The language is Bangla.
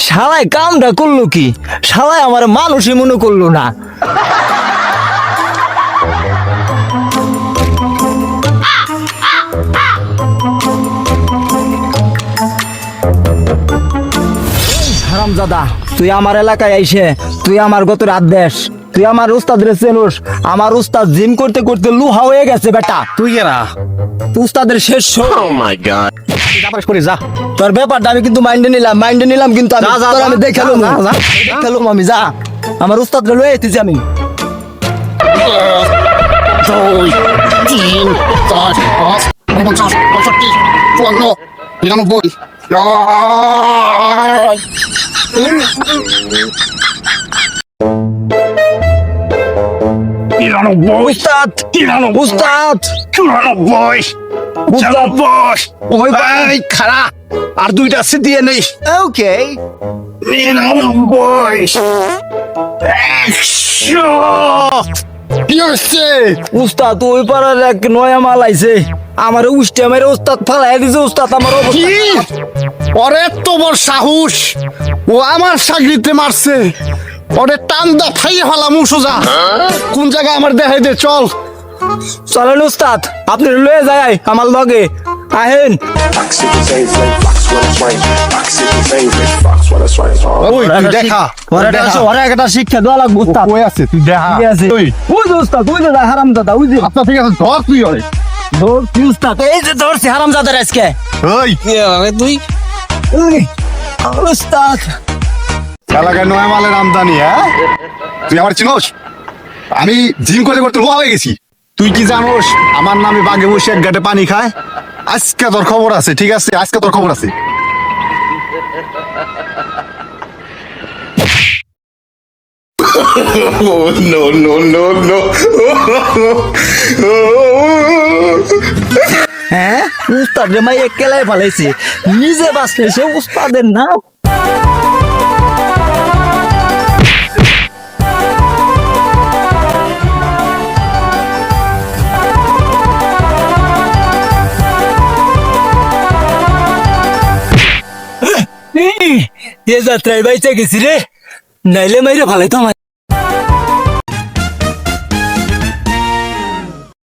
শালায় কামটা করলো কি? শালায় আমার মানুষই মনে করলো না। হারামজাদা, তুই আমার এলাকায় আইসে তুই আমার গত রাত দেশ, তুই আমার উস্তাদ রে চেনোস। আমার উস্তাদ জিম করতে করতে লুহা হয়ে গেছে বেটা। তুই কেনা উস্তাদের শেষ শো। করে যা, তোর ব্যাপারটা আমি কিন্তু মাইন্ডে নিলাম কিন্তু আমি তোর আমি দেখালুম আমি যা আমার উস্তাদ রে লয়ে আইতেছি আমি। 2, 3, 4, 5, 50, 65, 54, 99. উস্তাদ উস্তাদ ওই ভাই খারা আর দুইটা আছে দিয়ে নেই। ওকে কি হচ্ছে? উস্তাদ ওই পাড়ার এক নয়া মাল আইছে, আমার উস্তে আমার উস্তাদ ফালাই দিছে। উস্তাদ আমার কি ওরে তো বড় সাহস, ও আমার সাগরিতে মারছে। ওরে টান দা ফাইয়ে ফেলাম সোজা। কোন জায়গায় আমার দেখাই দে, চল চলেন উস্তাদ, আপনি লয়ে যায় আমার লগে আহেন। ওই তুই দেখা ওরা একটা শিক্ষা দেওয়া লাগবে উস্তাদ। কই আছে তুই দেখা। ঠিক আছে ওই ওই যে উস্তাদ, ওই যে হারামজাদা, ওই যে আচ্ছা ঠিক আছে ধর তুই ওরে। ধর কি উস্তাদ, এই যে ধরছি হারামজাদার আজকে। ওই তুই উস্তাদ এলাকায় নয় মালের আমদানি। হ্যাঁ তুই আমার চিনোস? আমি জিম করতে করতে লোহা হয়ে গেছি। তুই কি জানোস আমার নামে বাঘে বসে এক গাটে পানি খায়? আজকে তোর খবর আছে, ঠিক আছে? আজকে তোর খবর আছে। হ্যাঁ উস্তাদ রে মাই একেলাই ফেলাইছে, নিজে বাঁচলে সে উস্তাদের নাম। এ যাত্রায় বাইচে গেছি রে, নাইলে মাইরে ভালাই তো